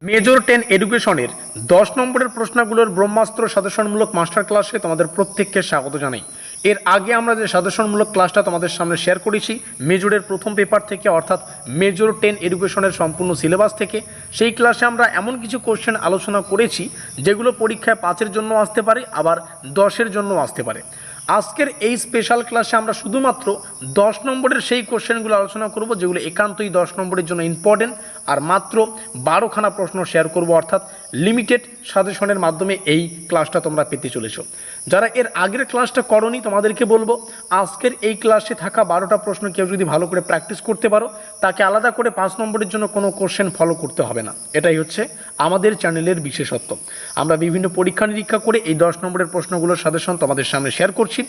Major 10 এডুকেশনের 10 নম্বরের প্রশ্নগুলোর ব্রহ্মাস্ত্র সাজেশনমূলক মাস্টার ক্লাসে তোমাদের প্রত্যেককে স্বাগত জানাই। এর আগে আমরা যে সাজেশনমূলক ক্লাসটা তোমাদের সামনে শেয়ার করেছি মেজরের প্রথম পেপার থেকে, অর্থাৎ মেজর 10 এডুকেশনের সম্পূর্ণ সিলেবাস থেকে, সেই ক্লাসে আমরা এমন কিছু কোশ্চেন আলোচনা করেছি যেগুলো পরীক্ষায় 5-এর জন্য আসতে পারে, আবার 10-এর জন্য আসতে পারে। আজকের এই স্পেশাল ক্লাসে আমরা শুধুমাত্র 10 নম্বরের সেই কোশ্চেনগুলো আলোচনা করব যেগুলো একান্তই 10 নম্বরের জন্য ইম্পর্টেন্ট, আর মাত্র 12খানা প্রশ্ন শেয়ার করব, অর্থাৎ লিমিটেড সাজেশনের মাধ্যমে এই ক্লাসটা তোমরা পেতে চলেছো। যারা এর আগের ক্লাসটা করনি তোমাদেরকে বলবো আজকের এই ক্লাসে থাকা 12টা প্রশ্ন কেউ যদি ভালো করে প্র্যাকটিস করতে পারো তাকে আলাদা করে 5 নম্বরের জন্য কোনো কোশ্চেন ফলো করতে হবে না। এটাই হচ্ছে আমাদের চ্যানেলের বিশেষত্ব। আমরা বিভিন্ন পরীক্ষা নিরীক্ষা করে এই 10 নম্বরের প্রশ্নগুলোর সাজেশন তোমাদের সামনে শেয়ার করছি।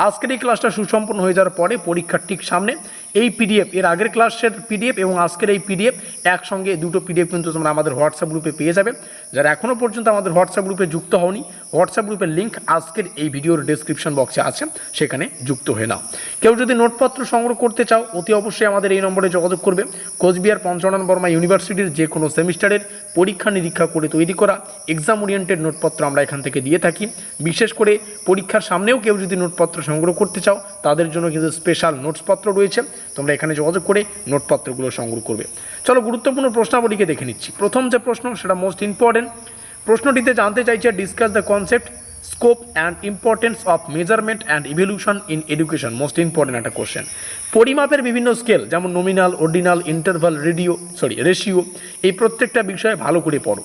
আজকের এই ক্লাসটা সুসম্পন্ন হয়ে যাওয়ার পরে পরীক্ষার ঠিক সামনে এই পিডিএফ, এর আগের ক্লাসের পিডিএফ এবং আজকের এই পিডিএফ একসঙ্গে দুটো পিডিএফ কিন্তু তোমরা আমাদের হোয়াটসঅ্যাপ গ্রুপে পেয়ে যাবে। যারা এখনও পর্যন্ত আমাদের হোয়াটসঅ্যাপ গ্রুপে যুক্ত হওনি, হোয়াটসঅ্যাপ গ্রুপের লিঙ্ক আজকের এই ভিডিওর ডেসক্রিপশন বক্সে আছে, সেখানে যুক্ত হয়ে নাও। কেউ যদি নোটপত্র সংগ্রহ করতে চাও অতি অবশ্যই আমাদের এই নম্বরে যোগাযোগ করবে। কোচবিহার পঞ্চনন বর্মা ইউনিভার্সিটির যে কোনো সেমিস্টারের পরীক্ষা নিরীক্ষা করে তৈরি করা এক্সাম ওরিয়েন্টেড নোটপত্র আমরা এখান থেকে দিয়ে থাকি। বিশেষ করে পরীক্ষার সামনেও কেউ যদি নোটপত্র সংগ্রহ করতে চাও তাদের জন্য কিন্তু স্পেশাল নোটসপত্র রয়েছে, তোমরা এখানে যোগাযোগ করে নোটপত্রগুলো সংগ্রহ করবে। চলো গুরুত্বপূর্ণ প্রশ্নাবলীকে দেখে নিচ্ছি। প্রথম যে প্রশ্ন সেটা মোস্ট ইম্পর্টেন্ট। প্রশ্নটিতে জানতে চাইছে discuss the concept, scope and importance of measurement and evaluation in education. Most important একটা কোশ্চেন। পরিমাপের বিভিন্ন স্কেল যেমন নমিনাল, অর্ডিনাল, ইন্টারভাল, রেশিও, এই প্রত্যেকটা বিষয়ে ভালো করে পড়ো।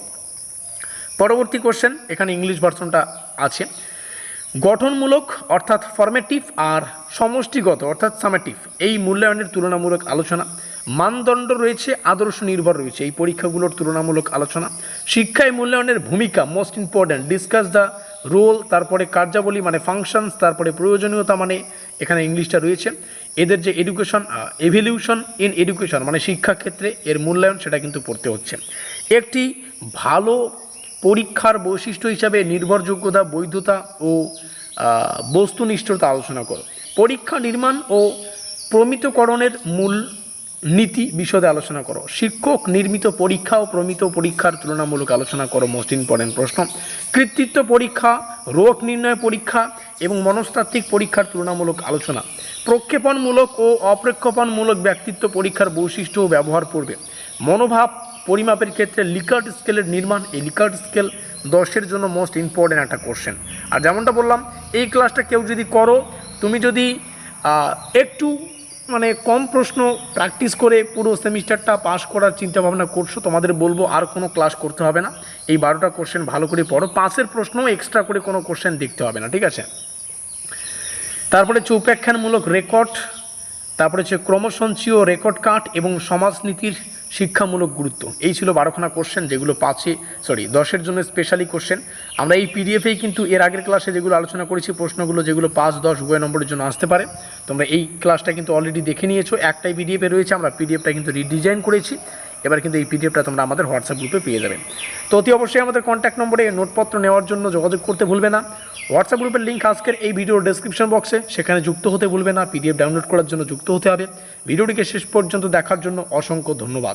পরবর্তী কোশ্চেন, এখানে ইংলিশ ভার্সনটা আছে। গঠনমূলক অর্থাৎ ফরমেটিভ আর সমষ্টিগত অর্থাৎ সামেটিভ এই মূল্যায়নের তুলনামূলক আলোচনা। মানদণ্ড রয়েছে, আদর্শ নির্ভর রয়েছে এই পরীক্ষাগুলোর তুলনামূলক আলোচনা। শিক্ষায় মূল্যায়নের ভূমিকা most important. Discuss the role, তারপরে কার্যাবলী মানে ফাংশনস, তারপরে প্রয়োজনীয়তা মানে এখানে ইংলিশটা রয়েছে। এদের যে এভ্যালুয়েশন ইন এডুকেশন মানে শিক্ষাক্ষেত্রে এর মূল্যায়ন, সেটা কিন্তু পড়তে হচ্ছে। একটি ভালো পরীক্ষার বৈশিষ্ট্য হিসাবে নির্ভরযোগ্যতা, বৈধতা ও বস্তুনিষ্ঠতা আলোচনা করো। পরীক্ষা নির্মাণ ও প্রমিতকরণের মূল নীতি বিশদে আলোচনা করো। শিক্ষক নির্মিত পরীক্ষা ও প্রমিত পরীক্ষার তুলনামূলক আলোচনা করো। মোস্ট ইম্পর্টেন্ট প্রশ্ন। কৃতিত্ব পরীক্ষা, রোগ নির্ণয় পরীক্ষা এবং মনস্তাত্ত্বিক পরীক্ষার তুলনামূলক আলোচনা। প্রক্ষেপণমূলক ও অপ্রক্ষেপণমূলক ব্যক্তিত্ব পরীক্ষার বৈশিষ্ট্য ও ব্যবহার পড়বে। মনোভাব পরিমাপের ক্ষেত্রে লিকার্ট স্কেলের নির্মাণ। এই লিকার্ট স্কেল 10-এর জন্য মোস্ট ইম্পর্টেন্ট একটা কোশ্চেন। আর যেমনটা বললাম এই ক্লাসটা কেউ যদি করো, তুমি যদি একটু কম প্রশ্ন প্র্যাকটিস করে পুরো সেমিস্টারটা পাস করার চিন্তাভাবনা করছো, তোমাদের বলবো আর কোনো ক্লাস করতে হবে না। এই 12টা কোশ্চেন ভালো করে পড়ো। 5-এর প্রশ্নও এক্সট্রা করে কোনো কোশ্চেন দেখতে হবে না, ঠিক আছে? তারপরে চৌপাখ্যানমূলক রেকর্ড, তারপরে হচ্ছে ক্রমসঞ্চয় রেকর্ড কাট এবং সমাজনীতির শিক্ষামূলক গুরুত্ব। এই ছিল 12খানা কোশ্চেন যেগুলো 10-এর জন্য স্পেশালি কোশ্চেন। আমরা এই পিডিএফেই কিন্তু এর আগের ক্লাসে যেগুলো আলোচনা করেছি প্রশ্নগুলো যেগুলো 5-10 উভয় নম্বরের জন্য আসতে পারে, তোমরা এই ক্লাসটা কিন্তু অলরেডি দেখে নিয়েছো। একটাই পিডিএফে রয়েছে, আমরা পিডিএফটা কিন্তু রিডিজাইন করেছি। এবার কিন্তু এই পিডিএফটা তোমরা আমাদের হোয়াটসঅ্যাপ গ্রুপে পেয়ে যাবে। তো অতি অবশ্যই আমাদের কন্ট্যাক্ট নম্বরে নোটপত্র নেওয়ার জন্য যোগাযোগ করতে ভুলবে না। হোয়াটসঅ্যাপ গ্রুপের লিঙ্ক আজকের এই ভিডিওর ডেসক্রিপশন বক্সে, সেখানে যুক্ত হতে ভুলবে না। পিডিএফ ডাউনলোড করার জন্য যুক্ত হতে হবে। ভিডিওটিকে শেষ পর্যন্ত দেখার জন্য অসংখ্য ধন্যবাদ।